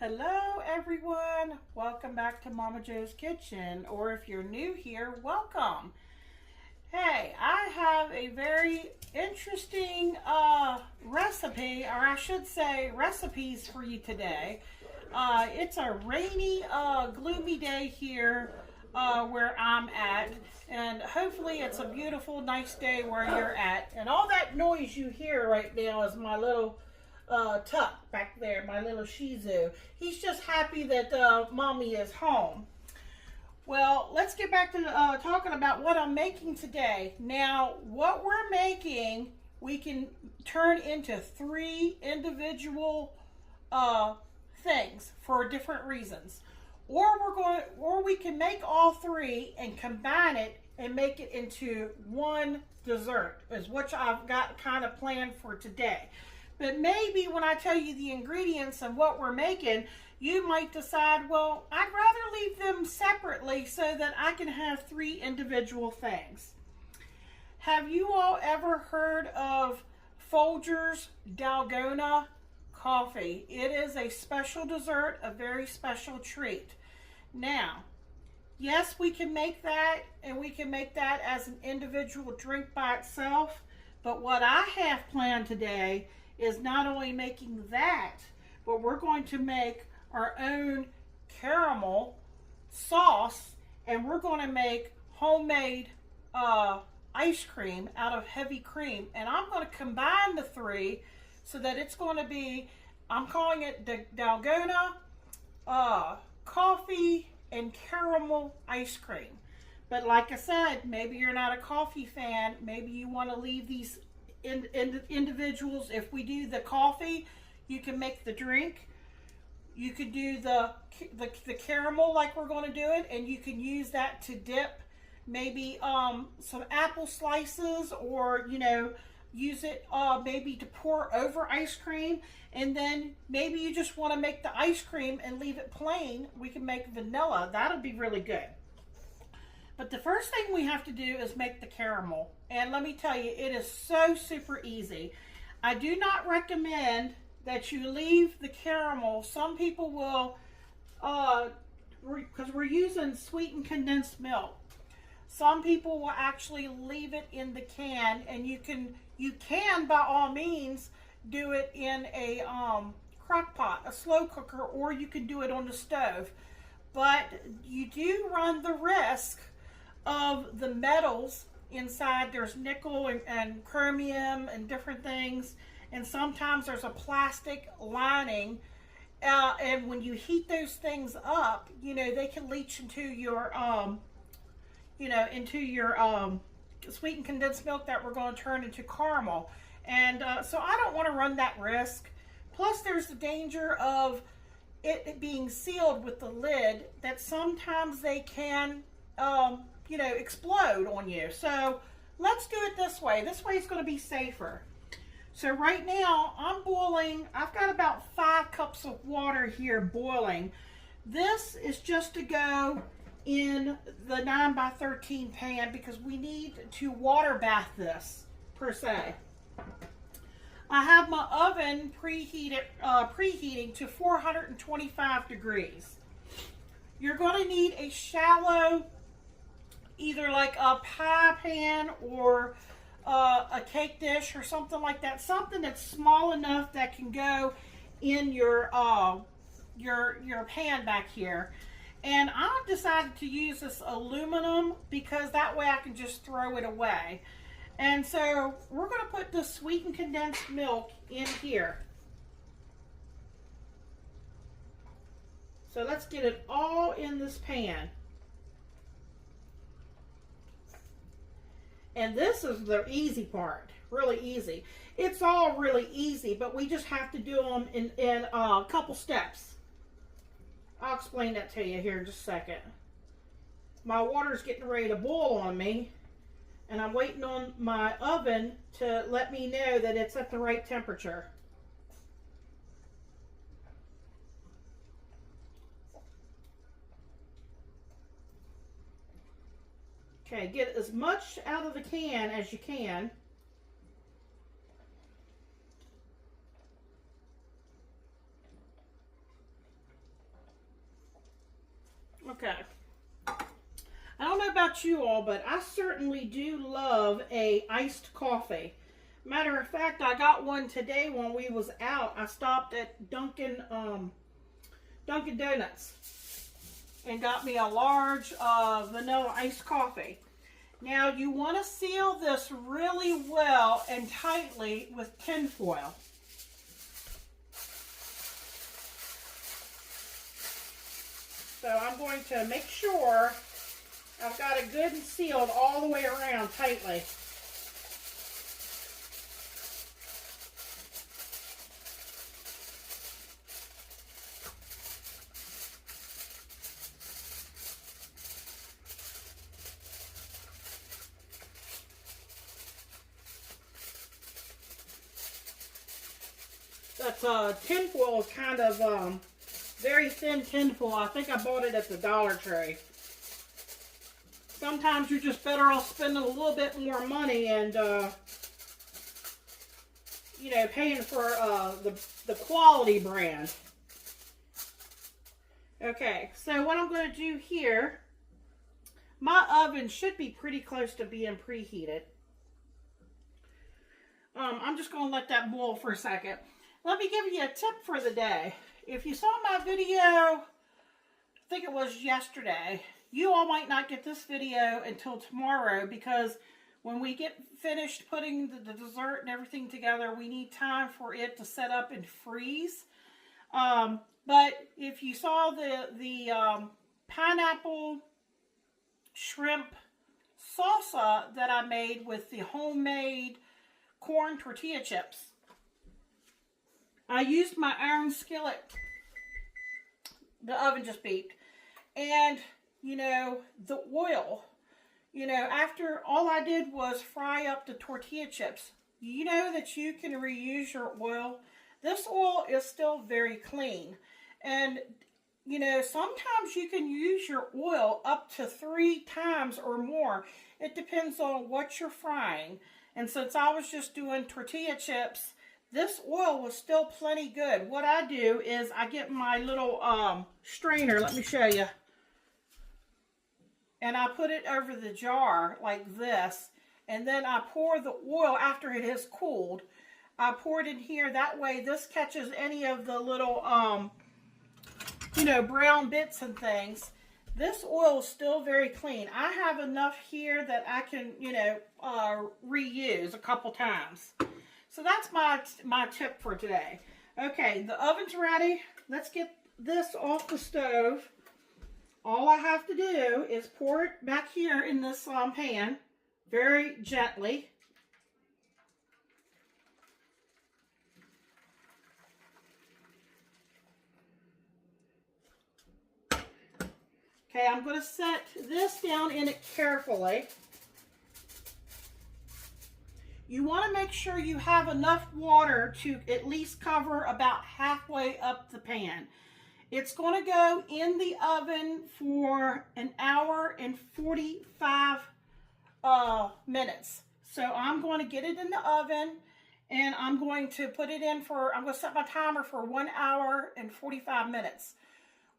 Hello everyone, welcome back to Momma Jo's Kitchen, or if you're new here, welcome. Hey, I have a very interesting recipe, or I should say recipes for you today. It's a rainy, gloomy day here where I'm at, and hopefully it's a beautiful, nice day where you're at. And all that noise you hear right now is my little Tuck back there, my little Shih Tzu. He's just happy that Mommy is home. Well, let's get back to talking about what I'm making today. Now, what we're making, we can turn into three individual things for different reasons. Or we can make all three and combine it and make it into one dessert, is what I've got kind of planned for today. But maybe when I tell you the ingredients and what we're making, you might decide, well, I'd rather leave them separately so that I can have three individual things. Have you all ever heard of Folgers Dalgona coffee? It is a special dessert, a very special treat. Now, yes, we can make that, and we can make that as an individual drink by itself, but what I have planned today is not only making that, but we're going to make our own caramel sauce, and we're going to make homemade ice cream out of heavy cream. And I'm going to combine the three so that it's going to be, I'm calling it the Dalgona coffee and caramel ice cream. But like I said, maybe you're not a coffee fan. Maybe you want to leave these individuals. If we do the coffee, you can make the drink. You could do the caramel like we're going to do it, and you can use that to dip maybe some apple slices, or use it maybe to pour over ice cream. And then maybe you just want to make the ice cream and leave it plain. We can make vanilla. That'll be really good. But the first thing we have to do is make the caramel. And let me tell you, it is so super easy. I do not recommend that you leave the caramel. Some people will, because we're using sweetened condensed milk. Some people will actually leave it in the can, and you can by all means do it in a crock pot, a slow cooker, or you can do it on the stove. But you do run the risk of the metals inside. There's nickel and chromium and different things, and sometimes there's a plastic lining, and when you heat those things up, they can leach into your sweetened condensed milk that we're going to turn into caramel. And so I don't want to run that risk. Plus there's the danger of it being sealed with the lid, that sometimes they can explode on you. So let's do it this way. This way is going to be safer. So right now I'm boiling, I've got about 5 cups of water here boiling. This is just to go in the 9x13 pan because we need to water bath this per se. I have my oven preheating to 425 degrees. You're going to need a shallow, either like a pie pan or a cake dish or something like that. Something that's small enough that can go in your pan back here. And I've decided to use this aluminum because that way I can just throw it away. And so we're going to put the sweetened condensed milk in here. So let's get it all in this pan. And this is the easy part, really easy. It's all really easy, but we just have to do them in a couple steps. I'll explain that to you here in just a second. My water's getting ready to boil on me, and I'm waiting on my oven to let me know that it's at the right temperature. Okay, get as much out of the can as you can. Okay. I don't know about you all, but I certainly do love a iced coffee. Matter of fact, I got one today when we was out. I stopped at Dunkin' Donuts and got me a large vanilla iced coffee. Now you want to seal this really well and tightly with tin foil. So I'm going to make sure I've got it good and sealed all the way around tightly. That's tin foil is kind of very thin tin foil. I think I bought it at the Dollar Tree. Sometimes you're just better off spending a little bit more money and you know, paying for the quality brand. Okay, so what I'm going to do here, my oven should be pretty close to being preheated. I'm just going to let that boil for a second. Let me give you a tip for the day. If you saw my video, I think it was yesterday, you all might not get this video until tomorrow because when we get finished putting the dessert and everything together, we need time for it to set up and freeze. But if you saw the pineapple shrimp salsa that I made with the homemade corn tortilla chips, I used my iron skillet. The oven just beeped. And, you know, the oil, you know, after all I did was fry up the tortilla chips. You know that you can reuse your oil. This oil is still very clean. And, you know, sometimes you can use your oil up to 3 times or more. It depends on what you're frying. And since I was just doing tortilla chips, this oil was still plenty good. What I do is I get my little strainer. Let me show you. And I put it over the jar like this. And then I pour the oil after it has cooled. I pour it in here. That way this catches any of the little, you know, brown bits and things. This oil is still very clean. I have enough here that I can, you know, reuse a couple times. So that's my tip for today. Okay, the oven's ready. Let's get this off the stove. All I have to do is pour it back here in this pan very gently. Okay, I'm going to set this down in it carefully. You want to make sure you have enough water to at least cover about halfway up the pan. It's going to go in the oven for an hour and 45 minutes. So I'm going to get it in the oven and I'm going to put it in for, I'm going to set my timer for 1 hour and 45 minutes.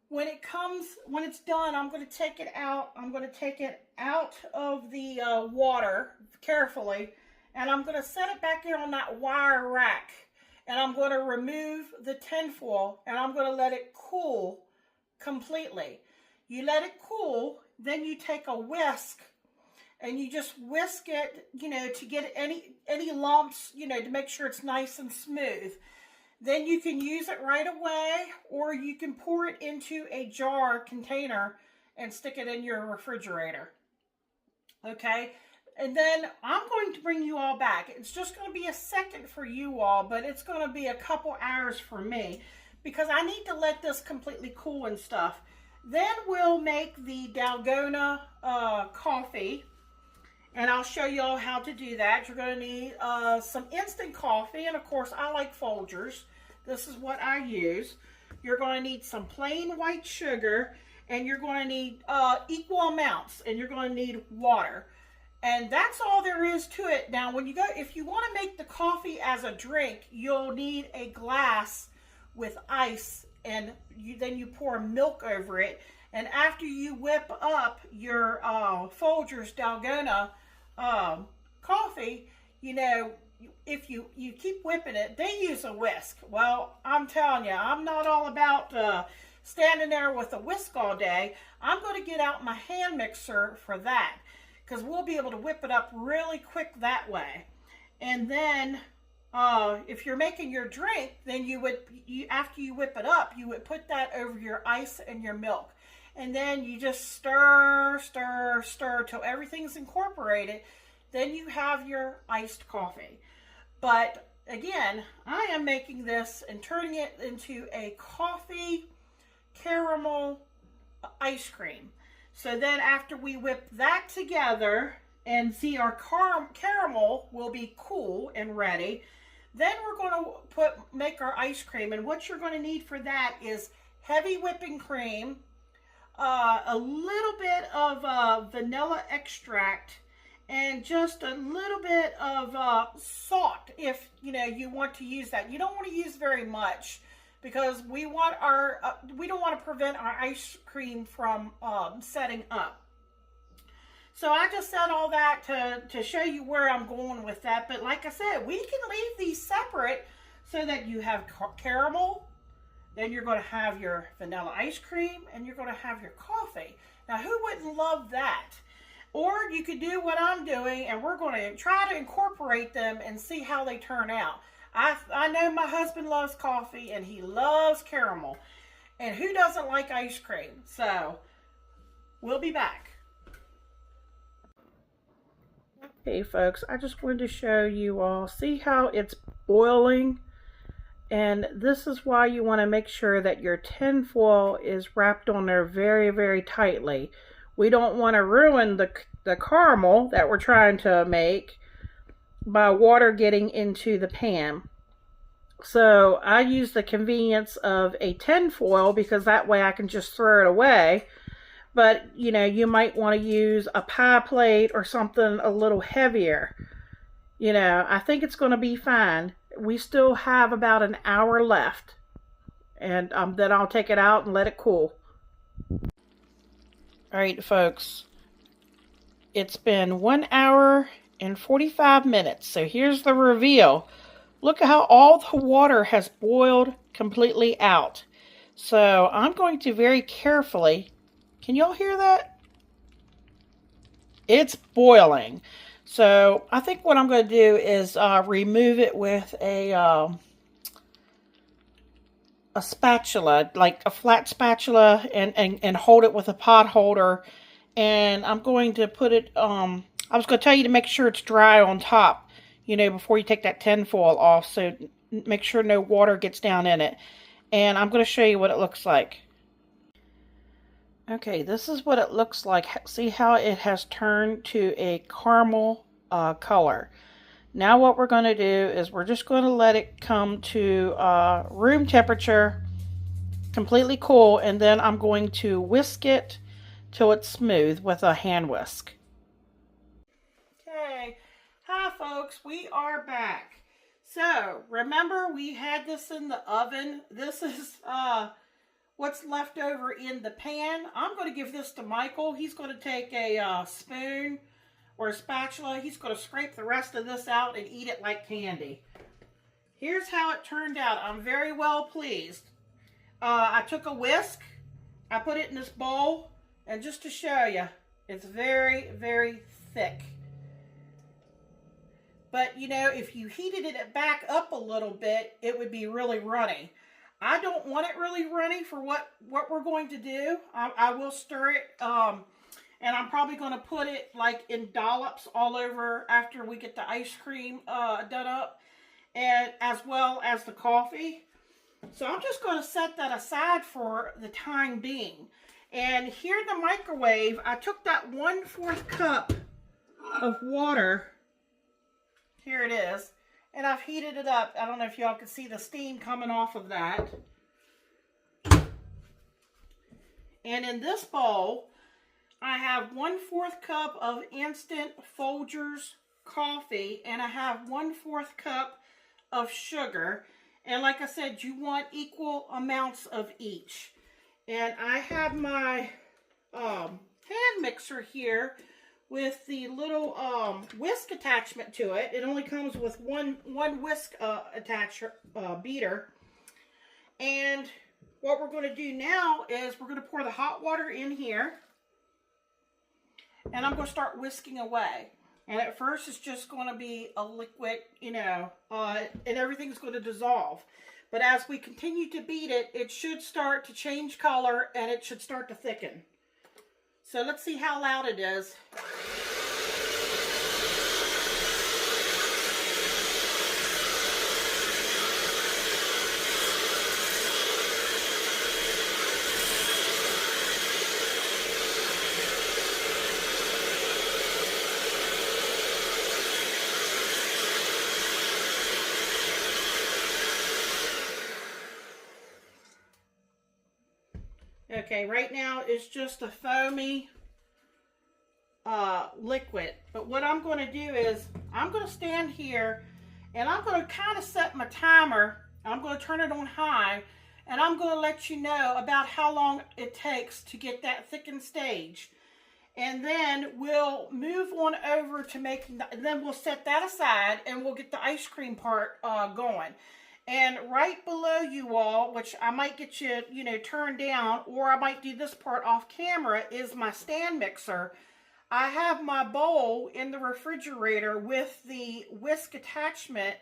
When it's done, I'm going to take it out. I'm going to take it out of the water carefully. And I'm going to set it back here on that wire rack. And I'm going to remove the tin foil. And I'm going to let it cool completely. You let it cool. Then you take a whisk. And you just whisk it, you know, to get any lumps, you know, to make sure it's nice and smooth. Then you can use it right away. Or you can pour it into a jar container and stick it in your refrigerator. Okay? And then I'm going to bring you all back. It's just going to be a second for you all, but it's going to be a couple hours for me because I need to let this completely cool and stuff. Then we'll make the Dalgona coffee, and I'll show you all how to do that. You're going to need some instant coffee, and of course I like Folgers. This is what I use. You're going to need some plain white sugar, and you're going to need equal amounts, and you're going to need water. And that's all there is to it. Now, when you go, if you want to make the coffee as a drink, you'll need a glass with ice, and then you pour milk over it, And after you whip up your Folgers Dalgona coffee, you know, if you keep whipping it, they use a whisk. Well, I'm telling you, I'm not all about standing there with a whisk all day. I'm going to get out my hand mixer for that, because we'll be able to whip it up really quick that way. And then if you're making your drink, then after you whip it up, you would put that over your ice and your milk. And then you just stir, stir, stir till everything's incorporated. Then you have your iced coffee. But again, I am making this and turning it into a coffee caramel ice cream. So then after we whip that together and see our caramel will be cool and ready, then we're going to make our ice cream. And what you're going to need for that is heavy whipping cream, a little bit of vanilla extract, and just a little bit of salt if you want to use that. You don't want to use very much, because we don't want to prevent our ice cream from setting up. So I just said all that to show you where I'm going with that. But like I said, we can leave these separate so that you have caramel, then you're going to have your vanilla ice cream, and you're going to have your coffee. Now, who wouldn't love that? Or you could do what I'm doing, and we're going to try to incorporate them and see how they turn out. I know my husband loves coffee, and he loves caramel. And who doesn't like ice cream? So, we'll be back. Okay, folks, I just wanted to show you all. See how it's boiling? And this is why you want to make sure that your tin foil is wrapped on there very, very tightly. We don't want to ruin the caramel that we're trying to make by water getting into the pan. So I use the convenience of a tin foil, because that way I can just throw it away. But you might want to use a pie plate or something a little heavier. I think it's going to be fine. We still have about an hour left, and then I'll take it out and let it cool. Alright, folks, it's been 1 hour and 45 minutes, so here's the reveal. Look at how all the water has boiled completely out. So I'm going to very carefully, can y'all hear that? It's boiling. So I think what I'm going to do is remove it with a spatula, like a flat spatula, and hold it with a pot holder. And I'm going to put it, I was going to tell you to make sure it's dry on top, before you take that tin foil off, so make sure no water gets down in it. And I'm going to show you what it looks like. Okay, this is what it looks like. See how it has turned to a caramel color. Now what we're going to do is we're just going to let it come to room temperature, completely cool, and then I'm going to whisk it till it's smooth with a hand whisk. Okay, hi folks, we are back. So remember, we had this in the oven. This is what's left over in the pan. I'm going to give this to Michael. He's going to take a spoon or a spatula. He's going to scrape the rest of this out and eat it like candy. Here's how it turned out. I'm very well pleased. I took a whisk. I put it in this bowl. And just to show you, it's very, very thick. But, if you heated it back up a little bit, it would be really runny. I don't want it really runny for what we're going to do. I will stir it, and I'm probably going to put it like in dollops all over after we get the ice cream done up, and as well as the coffee. So I'm just going to set that aside for the time being. And here in the microwave, I took that 1/4 cup of water. Here it is. And I've heated it up. I don't know if y'all can see the steam coming off of that. And in this bowl, I have 1/4 cup of instant Folgers coffee. And I have 1/4 cup of sugar. And like I said, you want equal amounts of each. And I have my hand mixer here with the little whisk attachment to it. It only comes with one whisk beater. And what we're going to do now is we're going to pour the hot water in here. And I'm going to start whisking away. And at first it's just going to be a liquid, you know, and everything's going to dissolve. But as we continue to beat it, it should start to change color and it should start to thicken. So let's see how loud it is. Okay, right now it's just a foamy liquid. But what I'm going to do is I'm going to stand here and I'm going to kind of set my timer. I'm going to turn it on high and I'm going to let you know about how long it takes to get that thickened stage. And then we'll move on over to making, then we'll set that aside and we'll get the ice cream part going. And right below you all, which I might get you, you know, turned down, or I might do this part off camera, is my stand mixer. I have my bowl in the refrigerator with the whisk attachment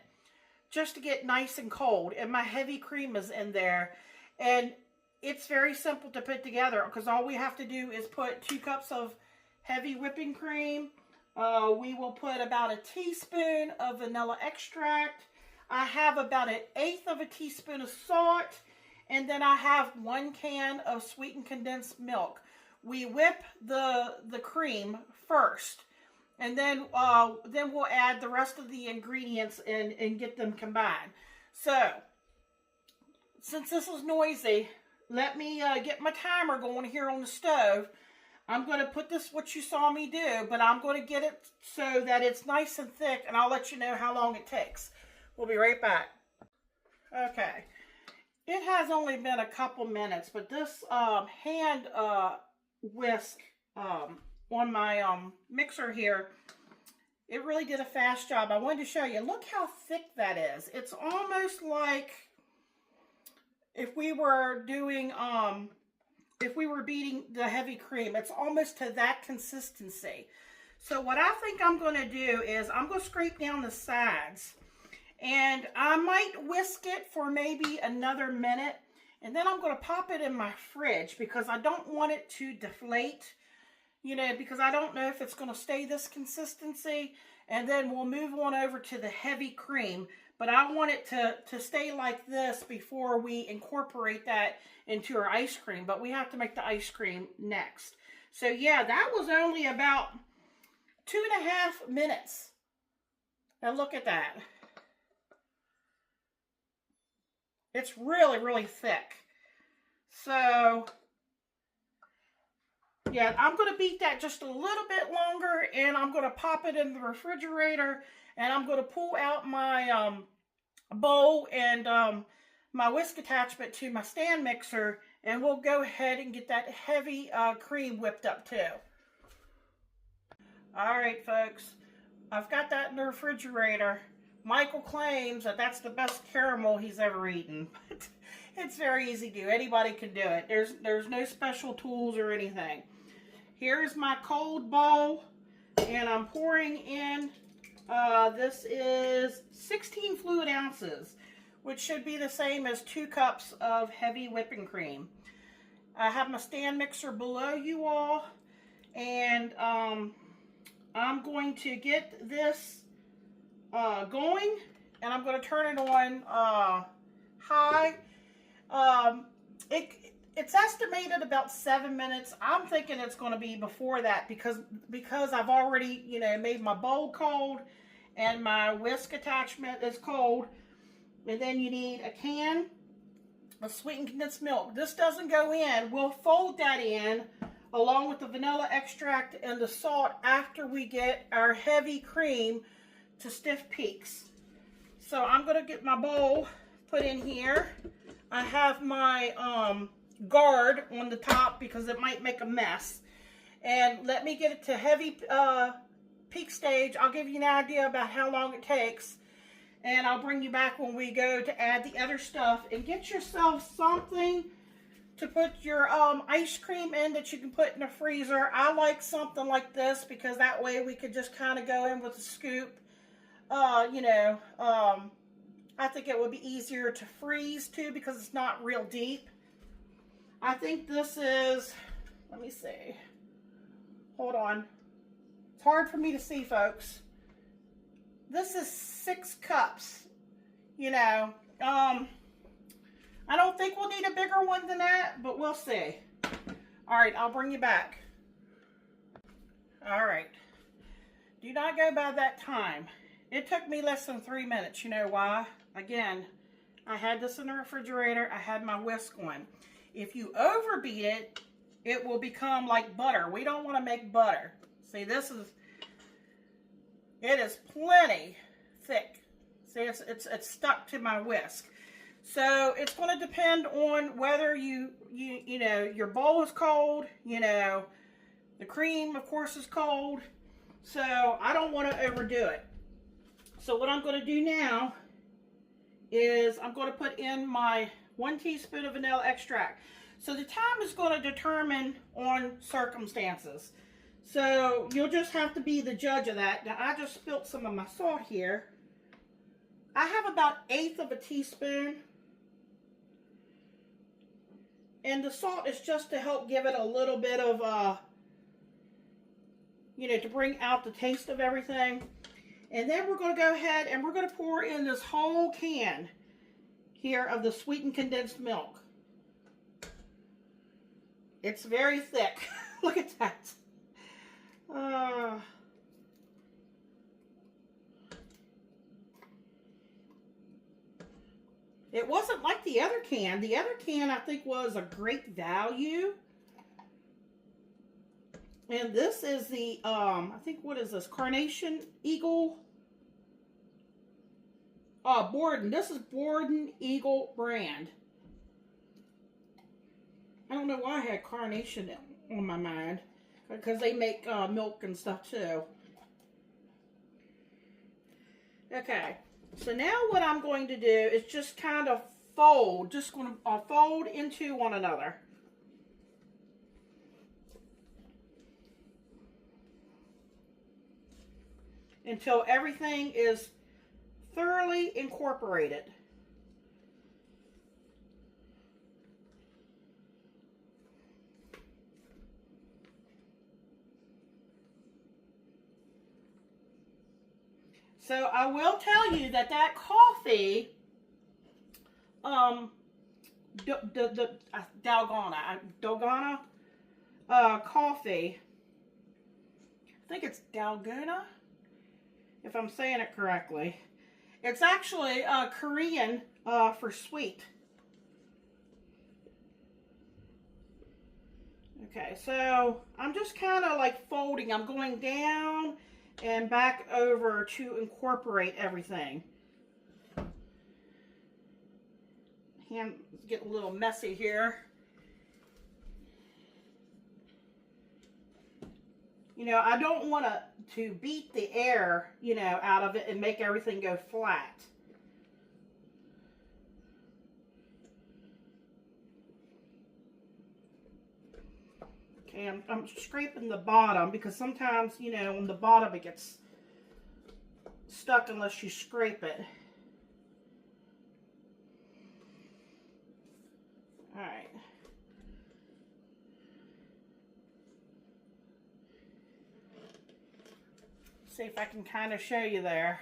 just to get nice and cold. And my heavy cream is in there. And it's very simple to put together because all we have to do is put 2 cups of heavy whipping cream. We will put about a teaspoon of vanilla extract. I have about 1/8 of a teaspoon of salt, and then I have 1 can of sweetened condensed milk. We whip the cream first, and then we'll add the rest of the ingredients and get them combined. So, since this is noisy, let me get my timer going here on the stove. I'm going to put this, what you saw me do, but I'm going to get it so that it's nice and thick, and I'll let you know how long it takes. We'll be right back. Okay, it has only been a couple minutes, but this hand whisk on my mixer here, it really did a fast job. I wanted to show you. Look how thick that is. It's almost like if we were doing, if we were beating the heavy cream. It's almost to that consistency. So what I think I'm going to do is I'm going to scrape down the sides. And I might whisk it for maybe another minute. And then I'm going to pop it in my fridge because I don't want it to deflate. You know, because I don't know if it's going to stay this consistency. And then we'll move on over to the heavy cream. But I want it to stay like this before we incorporate that into our ice cream. But we have to make the ice cream next. So yeah, that was only about 2.5 minutes. Now look at that. It's really, really thick. So, yeah, I'm going to beat that just a little bit longer, and I'm going to pop it in the refrigerator, and I'm going to pull out my bowl and my whisk attachment to my stand mixer, and we'll go ahead and get that heavy cream whipped up too. All right, folks, I've got that in the refrigerator. Michael claims that that's the best caramel he's ever eaten, but it's very easy to do. Anybody can do it. There's no special tools or anything. Here's my cold bowl, and I'm pouring in, this is 16 fluid ounces, which should be the same as 2 cups of heavy whipping cream. I have my stand mixer below you all, and I'm going to get this going, and I'm going to turn it on high. It's estimated about 7 minutes. I'm thinking it's going to be before that because I've already, you know, made my bowl cold and my whisk attachment is cold. And then you need a can of sweetened condensed milk. This doesn't go in. We'll fold that in along with the vanilla extract and the salt after we get our heavy cream to stiff peaks. So I'm going to get my bowl put in here. I have my guard on the top because it might make a mess. and let me get it to heavy peak stage. I'll give you an idea about how long it takes, and I'll bring you back when we go to add the other stuff. And get yourself something to put your ice cream in that you can put in the freezer. I like something like this because that way we could just kind of go in with a scoop. You know, I think it would be easier to freeze too because it's not real deep. I think this is, let me see. Hold on. It's hard for me to see, folks. This is 6 cups, you know. I don't think we'll need a bigger one than that, but we'll see. All right, I'll bring you back. All right. Do not go by that time. It took me less than 3 minutes. You know why? Again, I had this in the refrigerator. I had my whisk on. If you overbeat it, it will become like butter. We don't want to make butter. See, it is plenty thick. See, it's stuck to my whisk. So it's going to depend on whether you know, your bowl is cold, you know, the cream, of course, is cold. So I don't want to overdo it. So what I'm going to do now is I'm going to put in my 1 teaspoon of vanilla extract. So the time is going to determine on circumstances. So you'll just have to be the judge of that. Now I just spilt some of my salt here. I have about 1/8 of a teaspoon. And the salt is just to help give it a little bit of, you know, to bring out the taste of everything. And then we're going to go ahead and we're going to pour in this whole can here of the sweetened condensed milk. It's very thick. Look at that. It wasn't like the other can. The other can, I think, was a great value. And this is the, I think, what is this? Carnation Eagle. Borden. This is Borden Eagle brand. I don't know why I had Carnation on my mind. Because they make milk and stuff, too. Okay. So now what I'm going to do is just kind of fold. Just going to fold into one another. Until everything is thoroughly incorporated. So I will tell you that coffee, Dalgona coffee, I think it's Dalgona, if I'm saying it correctly. It's actually Korean for sweet. Okay, so I'm just kind of like folding. I'm going down and back over to incorporate everything. Hands get a little messy here. You know, I don't want to beat the air, you know, out of it and make everything go flat. Okay, I'm scraping the bottom because sometimes, you know, on the bottom it gets stuck unless you scrape it. All right. See if I can kind of show you there.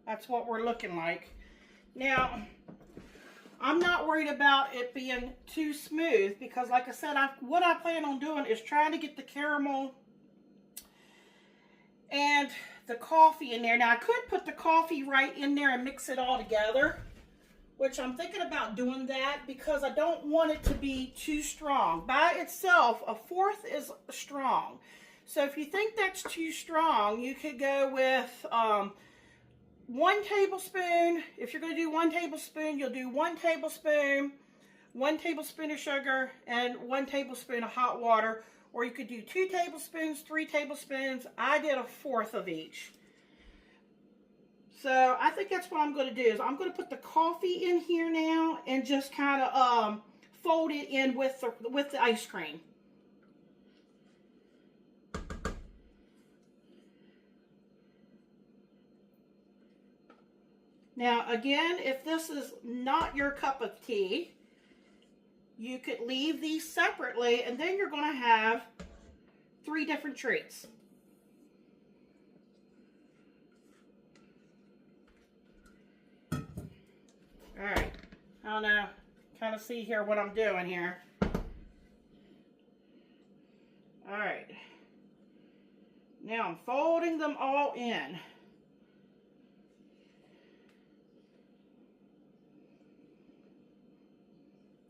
That's what we're looking like. Now, I'm not worried about it being too smooth because, like I said, what I plan on doing is trying to get the caramel and the coffee in there. Now, I could put the coffee right in there and mix it all together, which I'm thinking about doing that because I don't want it to be too strong. By itself, 1/4 is strong. So if you think that's too strong, you could go with 1 tablespoon. If you're going to do 1 tablespoon, you'll do 1 tablespoon, 1 tablespoon of sugar, and 1 tablespoon of hot water, or you could do 2 tablespoons, 3 tablespoons. I did a 1/4 of each. So I think that's what I'm going to do, is I'm going to put the coffee in here now and just kind of fold it in with the ice cream. Now again, if this is not your cup of tea, you could leave these separately, and then you're going to have 3 different treats. All right, I don't know, kind of see here what I'm doing here. All right, now I'm folding them all in.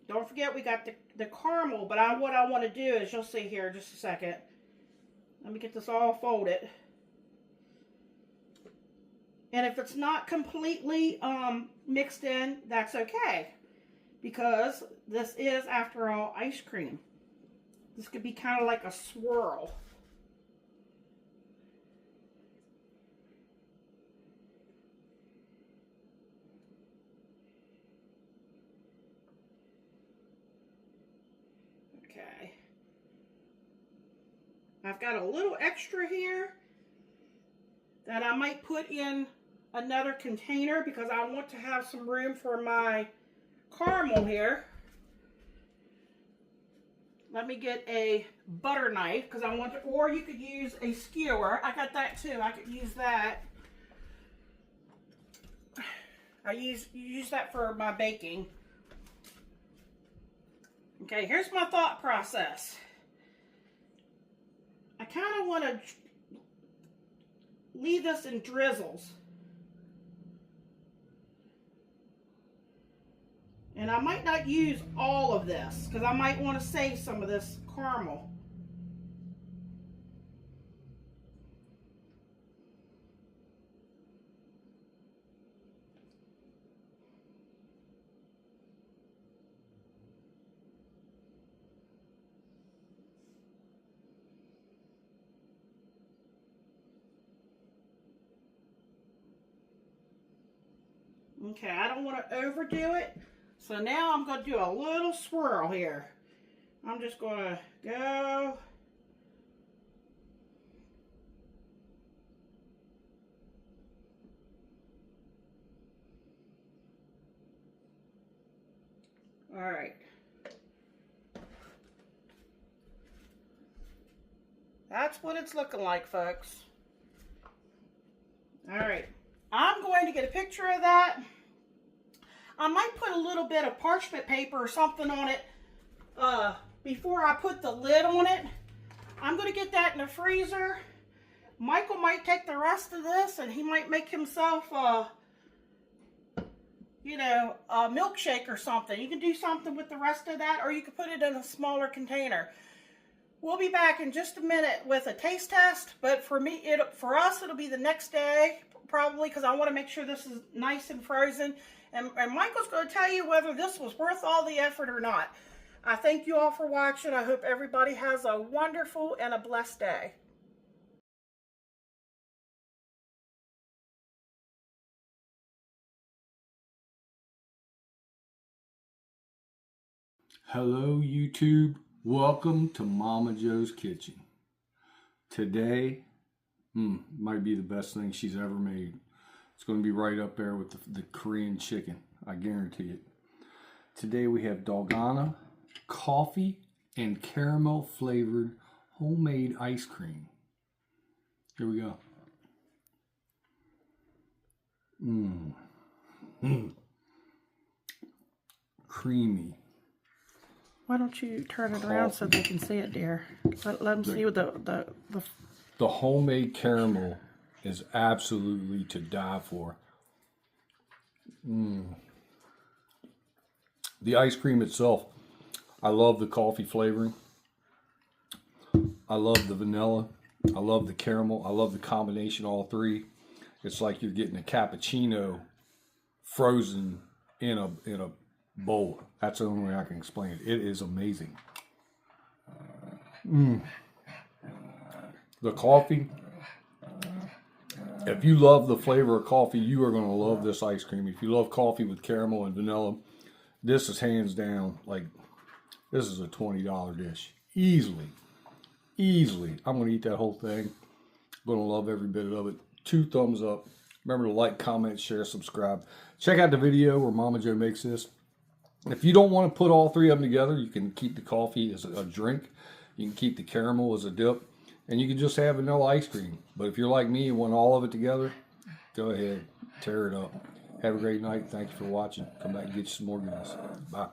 Don't forget we got the caramel, but what I want to do is, you'll see here in just a second. Let me get this all folded. And if it's not completely mixed in, that's okay, because this is, after all, ice cream. This could be kind of like a swirl. Okay. I've got a little extra here that I might put in another container, because I want to have some room for my caramel here. Let me get a butter knife, because I want to, or you could use a skewer. I got that too. I could use that. You use that for my baking. Okay, here's my thought process. I kind of want to leave this in drizzles. And I might not use all of this, because I might want to save some of this caramel. Okay, I don't want to overdo it. So now I'm going to do a little swirl here. I'm just going to go. All right. That's what it's looking like, folks. All right. I'm going to get a picture of that. I might put a little bit of parchment paper or something on it before I put the lid on it. I'm going to get that in the freezer. Michael might take the rest of this, and he might make himself you know, a milkshake or something. You can do something with the rest of that, or you can put it in a smaller container. We'll be back in just a minute with a taste test, but for us, it'll be the next day, probably, because I want to make sure this is nice and frozen. And Michael's going to tell you whether this was worth all the effort or not. I thank you all for watching. I hope everybody has a wonderful and a blessed day. Hello YouTube, welcome to Momma Jo's Kitchen. Today, might be the best thing she's ever made. It's going to be right up there with the Korean chicken, I guarantee it. Today we have Dalgona coffee and caramel flavored homemade ice cream. Here we go. Creamy. Why don't you turn it around so they can see it, dear? Let them see what the homemade caramel is absolutely to die for. The ice cream itself, I love the coffee flavoring. I love the vanilla. I love the caramel. I love the combination of all three. It's like you're getting a cappuccino frozen in a bowl. That's the only way I can explain it. It is amazing. The coffee. If you love the flavor of coffee, you are going to love this ice cream. If you love coffee with caramel and vanilla, this is hands down, like, this is a $20 dish. Easily. Easily. I'm going to eat that whole thing. I'm going to love every bit of it. 2 thumbs up. Remember to like, comment, share, subscribe. Check out the video where Momma Jo makes this. If you don't want to put all 3 of them together, you can keep the coffee as a drink. You can keep the caramel as a dip. And you can just have vanilla ice cream. But if you're like me and want all of it together, go ahead. Tear it up. Have a great night. Thank you for watching. Come back and get you some more goodies. Bye.